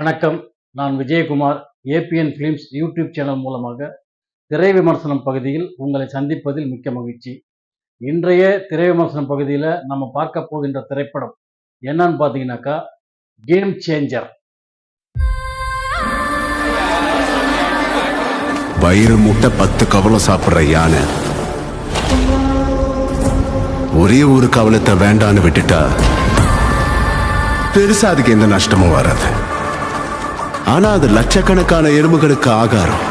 வணக்கம். நான் Vijayakumar. ABN films YouTube channel மூலமாக திரை விமர்சனம் பகுதியில் உங்களை சந்திப்பதில் மிக்க மகிழ்ச்சி. இன்றைய திரை விமர்சனம் பகுதியில் நம்ம பார்க்க போகின்ற திரைப்படம் என்னன்னு பார்த்தீங்கன்னாக்கா, கேம் சேஞ்சர். வயிறு முட்டை 10 கவலம் சாப்பிட்ற யானை ஒரே ஒரு கவலத்தை வேண்டான்னு விட்டுட்டா பெருசா அதுக்கு எந்த நஷ்டமும் வராது. ஆனா அது லட்சக்கணக்கான எறும்புகளுக்கு ஆகாரம்.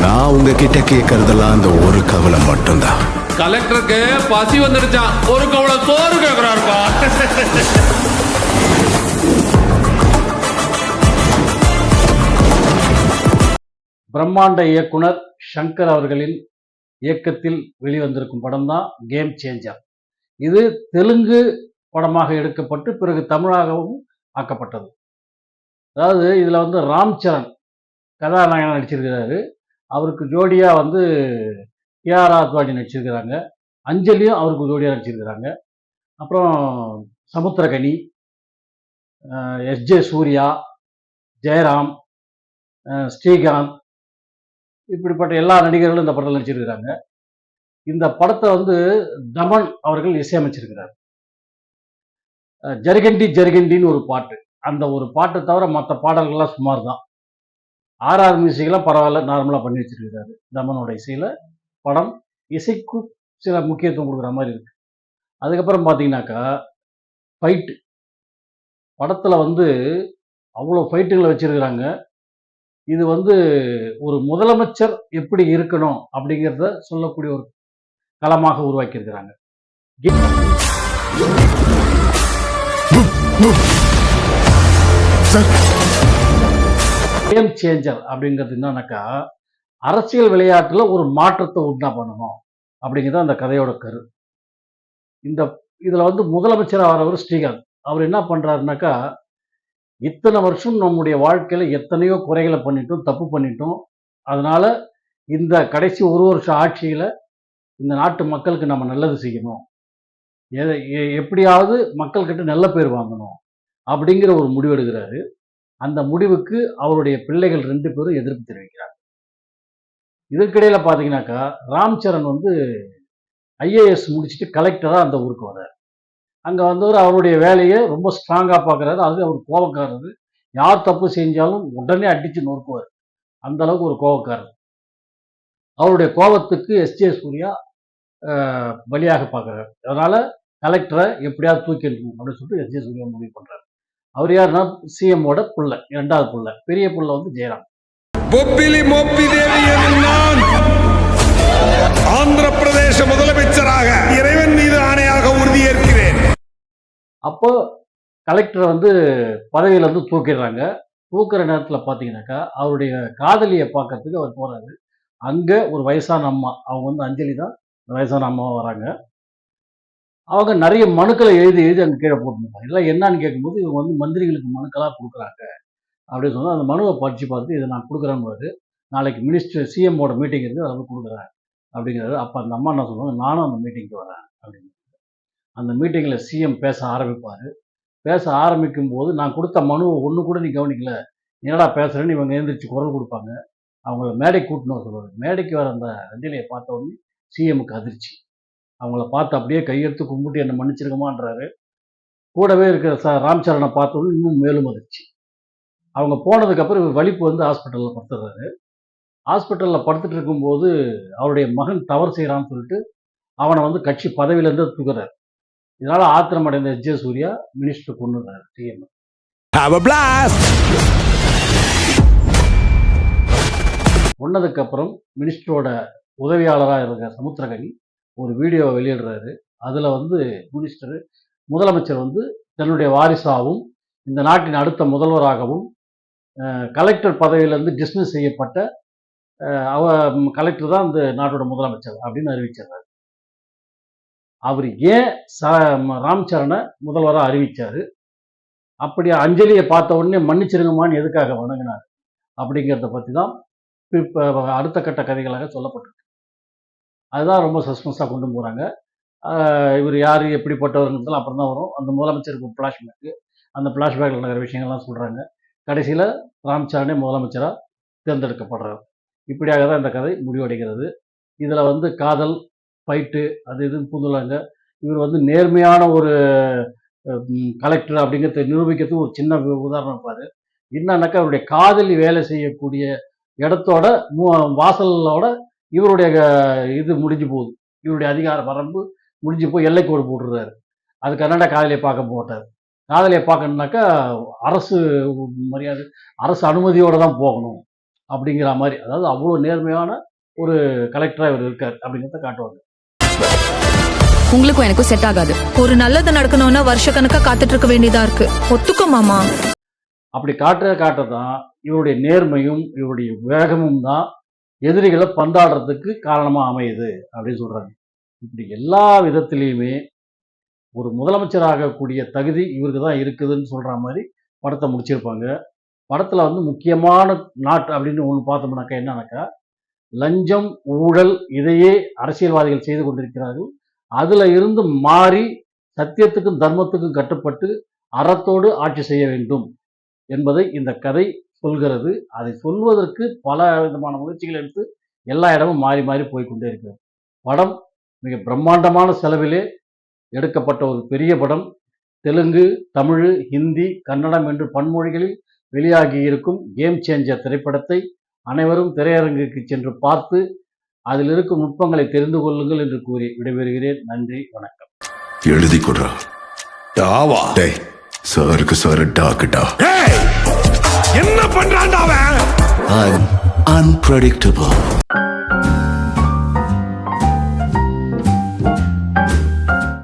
நான் உங்ககிட்ட கேட்கறதெல்லாம் அந்த ஒரு கவலை மட்டும்தான். கலெக்டருக்கு பசி வந்துடுச்சான், ஒரு கவலை சோறு கேட்கிறாருப்பா. பிரம்மாண்ட இயக்குனர் சங்கர் அவர்களின் இயக்கத்தில் வெளிவந்திருக்கும் படம் தான் கேம் சேஞ்சர். இது தெலுங்கு படமாக எடுக்கப்பட்டு பிறகு தமிழாகவும் ஆக்கப்பட்டது. அதாவது இதில் வந்து ராம் சரண் கதாநாயகன் நடிச்சிருக்கிறாரு. அவருக்கு ஜோடியாக வந்து கேஆர் ஆத்வானி நடிச்சிருக்கிறாங்க. அஞ்சலியும் அவருக்கு ஜோடியாக நடிச்சிருக்கிறாங்க. அப்புறம் சமுத்திரகனி, எஸ்ஜே சூர்யா, ஜெயராம், ஸ்ரீகாந்த், இப்படிப்பட்ட எல்லா நடிகர்களும் இந்த படத்தில் நடிச்சிருக்கிறாங்க. இந்த படத்தை வந்து தமன் அவர்கள் இசையமைச்சிருக்கிறார். ஜருகண்டி ஜருகண்டின்னு ஒரு பாட்டு, அந்த ஒரு பாட்டை தவிர மற்ற பாடல்கள்லாம் சுமார் தான். ஆர்ஆர் மியூசிக்லாம் பரவாயில்ல, நார்மலாக பண்ணி வச்சிருக்கிறாரு. தமனோட இசையில் படம் இசைக்கு சில முக்கியத்துவம் கொடுக்குற மாதிரி இருக்கு. அதுக்கப்புறம் பார்த்தீங்கன்னாக்கா ஃபைட்டு, படத்தில் வந்து அவ்வளோ ஃபைட்டுகளை வச்சிருக்கிறாங்க. இது வந்து ஒரு முதலமைச்சர் எப்படி இருக்கணும் அப்படிங்கிறத சொல்லக்கூடிய ஒரு களமாக உருவாக்கியிருக்கிறாங்க. கேம் சேஞ்சர் அப்படிங்கிறது என்னன்னாக்கா, அரசியல் விளையாட்டுல ஒரு மாற்றத்தை உண்டா பண்ணணும் அப்படிங்கிறது அந்த கதையோட கரு. இதுல வந்து முதலமைச்சராக வரவர் ஸ்ரீகாந்த். அவர் என்ன பண்றாருனாக்கா, இத்தனை வருஷம் நம்முடைய வாழ்க்கையில எத்தனையோ குறைகளை பண்ணிட்டோம், தப்பு பண்ணிட்டோம். அதனால இந்த கடைசி ஒரு வருஷம் ஆட்சியில இந்த நாட்டு மக்களுக்கு நம்ம நல்லது செய்யணும், எப்படியாவது மக்கள்கிட்ட நல்ல பேர் வாங்கணும் அப்படிங்கிற ஒரு முடிவு எடுக்கிறாரு. அந்த முடிவுக்கு அவருடைய பிள்ளைகள் 2 பேரும் எதிர்ப்பு தெரிவிக்கிறாங்க. இதற்கிடையில பார்த்தீங்கன்னாக்கா, ராம் சரண் வந்து ஐஏஎஸ் முடிச்சுட்டு கலெக்டராக அந்த ஊருக்கு வர்றாரு. அங்கே வந்தவர் அவருடைய வேலையை ரொம்ப ஸ்ட்ராங்காக பார்க்குறாரு. அது அவர் கோபக்காரர். யார் தப்பு செஞ்சாலும் உடனே அடித்து நொறுக்குவார். அந்த அளவுக்கு ஒரு கோபக்காரர். அவருடைய கோபத்துக்கு எஸ்ஜே சூர்யா பலியாக பார்க்குறாரு. அதனால கலெக்டரை எப்படியாவது தூக்கி எடுக்கணும் அப்படின்னு சொல்லிட்டு எஸ்ஜே சூர்யா முடிவு பண்ணுறாரு. அவர் யாருன்னா சிஎம்மோட புள்ள, 2வது புள்ள. பெரிய புள்ள வந்து ஜெயராம். ஆந்திர பிரதேச முதலமைச்சராக இறைவன் மீது ஆணையாக உறுதியேற்கிறேன். அப்போ கலெக்டரை வந்து பதவியில இருந்து தூக்கிடுறாங்க. தூக்குற நேரத்தில் பார்த்தீங்கன்னாக்கா, அவருடைய காதலியை பார்க்கறதுக்கு அவர் போறாரு. அங்க ஒரு வயசான அம்மா, அவங்க வந்து அஞ்சலி தான் வயசான அம்மாவை வராங்க. அவங்க நிறைய மனுக்களை எழுதி அங்கே கீழே போட்டுருப்பாங்க. இதெல்லாம் என்னன்னு கேட்கும்போது, இவங்க வந்து மந்திரிகளுக்கு மனுக்களாக கொடுக்குறாங்க அப்படின்னு சொன்னால், அந்த மனுவை படித்து பார்த்து இதை நான் கொடுக்குறேன்னு, நாளைக்கு மினிஸ்டர் சிஎம்மோட மீட்டிங் இருக்குது, அதை கொடுக்குறேன் அப்படிங்கிறாரு. அப்போ அந்த அம்மா என்ன சொல்லுவாங்க, நானும் அந்த மீட்டிங்க்கு வரேன் அப்படின்னு. அந்த மீட்டிங்கில் சிஎம் பேச ஆரம்பிப்பார். பேச ஆரம்பிக்கும் போது, நான் கொடுத்த மனுவை ஒன்று கூட நீ கவனிக்கல, என்னடா பேசுகிறேன்னு இவங்க எழுந்திரிச்சு குரல் கொடுப்பாங்க. அவங்கள மேடைக்கு கூட்டணும் சொல்லுவாங்க. மேடைக்கு வர அந்த அஞ்சலியை பார்த்த உடனே சிஎம்முக்கு அதிர்ச்சி. அவங்கள பார்த்து அப்படியே கையெடுத்து கும்பிட்டு என்னை மன்னிச்சிருக்கமான்றாரு. கூடவே இருக்கிற ராம் சரணை பார்த்தோன்னு இன்னும் மேலும் அதிர்ச்சி. அவங்க போனதுக்கப்புறம் இவர் வலிப்பு வந்து ஹாஸ்பிட்டலில் படுத்துறாரு. ஹாஸ்பிட்டலில் படுத்துட்டு இருக்கும்போது அவருடைய மகன் தவறு செய்கிறான்னு சொல்லிட்டு அவனை வந்து கட்சி பதவியிலேருந்து தூக்குறாரு. இதனால ஆத்திரமடைந்த எஸ்ஜே சூர்யா மினிஸ்டர் கொண்டுறாரு சிஎம். கொன்னதுக்கப்புறம் மினிஸ்டரோட உதவியாளராக இருக்கிற சமுத்திரகனி ஒரு வீடியோவை வெளியிடுறாரு. அதில் வந்து முதலமைச்சர் வந்து தன்னுடைய வாரிசாகவும் இந்த நாட்டின் அடுத்த முதல்வராகவும் கலெக்டர் பதவியிலேருந்து டிஸ்மிஸ் செய்யப்பட்ட கலெக்டர் தான் இந்த நாட்டோட முதலமைச்சர் அப்படின்னு அறிவிச்சார். அவர் ஏன் ராம் சரணை முதல்வராக அறிவிச்சாரு, அப்படி அஞ்சலியை பார்த்த உடனே மன்னிச்சிருங்கம்மான்னு எதுக்காக வணங்கினார் அப்படிங்கிறத பற்றி தான் இப்போ அடுத்த கட்ட கதைகளாக சொல்லப்பட்டிருக்கு. அதுதான் ரொம்ப சஸ்பென்ஸாக கொண்டு போகிறாங்க. இவர் யார் எப்படிப்பட்டவர்ன்றதுலாம் அப்புறம் தான் வரும். அந்த முதலமைச்சருக்கு ஃப்ளாஷ்பேக்கு, அந்த ஃப்ளாஷ்பேக்கில் நடக்கிற விஷயங்கள்லாம் சொல்கிறாங்க. கடைசியில் ராம்சரனே முதலமைச்சராக தேர்ந்தெடுக்கப்படுறார். இப்படியாக தான் இந்த கதை முடிவடைகிறது. இதில் வந்து காதல், ஃபைட்டு அது இதுன்னு புதுலாங்க. இவர் வந்து நேர்மையான ஒரு கலெக்டர் அப்படிங்கிறத நிரூபிக்கிறதுக்கு ஒரு சின்ன உதாரணம் இருப்பார். என்னன்னாக்கா அவருடைய காதலி வேலை செய்யக்கூடிய இடத்தோட வாசலோட இவருடைய இது முடிஞ்சு போகுது. இவருடைய அதிகார வரம்பு முடிஞ்சு போய் எல்லைக்கோடு போட்டுறாரு. அதுக்கு என்னடா காதலியை பார்க்க போட்டார். காதலியை பார்க்கணுன்னாக்கா அரசு மரியாதை, அரசு அனுமதியோடு தான் போகணும் அப்படிங்கிற மாதிரி. அதாவது அவ்வளோ நேர்மையான ஒரு கலெக்டராக இவர் இருக்கார் அப்படிங்கிறத காட்டுவாங்க. உங்களுக்கும் எனக்கும் செட் ஆகாது. ஒரு நல்லது நடக்கணும்னா வருஷக்கணக்கா காத்துட்டு இருக்க வேண்டியதா இருக்கு. ஒத்துக்கோ மாமா. அப்படி காட்டுறதான் இவருடைய நேர்மையும் இவருடைய வேகமும் தான் எதிரிகளை பந்தாடுறதுக்கு காரணமாக அமையுது அப்படின்னு சொல்கிறாங்க. இப்படி எல்லா விதத்திலையுமே ஒரு முதலமைச்சராகக்கூடிய தகுதி இவருக்கு தான் இருக்குதுன்னு சொல்கிற மாதிரி படத்தை முடிச்சிருப்பாங்க. படத்தில் வந்து முக்கியமான நாட் அப்படின்னு ஒன்று பார்த்தோம்னாக்கா என்னன்னாக்கா, லஞ்சம், ஊழல் இதையே அரசியல்வாதிகள் செய்து கொண்டிருக்கிறார்கள். அதில் இருந்து மாறி சத்தியத்துக்கும் தர்மத்துக்கும் கட்டுப்பட்டு அறத்தோடு ஆட்சி செய்ய வேண்டும் என்பதை இந்த கதை சொல்கிறது. அதை சொல்வதற்கு பல விதமான முயற்சிகள் எடுத்து எல்லா இடமும் மாறி மாறி போய்கொண்டே இருக்கிறது. படம் மிக பிரம்மாண்டமான செலவிலே எடுக்கப்பட்ட ஒரு பெரிய படம். தெலுங்கு, தமிழ், ஹிந்தி, கன்னடம் என்று பன்மொழிகளில் வெளியாகி இருக்கும் கேம் சேஞ்சர் திரைப்படத்தை அனைவரும் திரையரங்குக்கு சென்று பார்த்து அதில் இருக்கும் நுட்பங்களை தெரிந்து கொள்ளுங்கள் என்று கூறி விடைபெறுகிறேன். நன்றி, வணக்கம். எழுதி கொடுறா. டாவா டேய், சாருக்கு சார் டாக்குடா. என்ன பண்றான்டா அவன்? I'm unpredictable.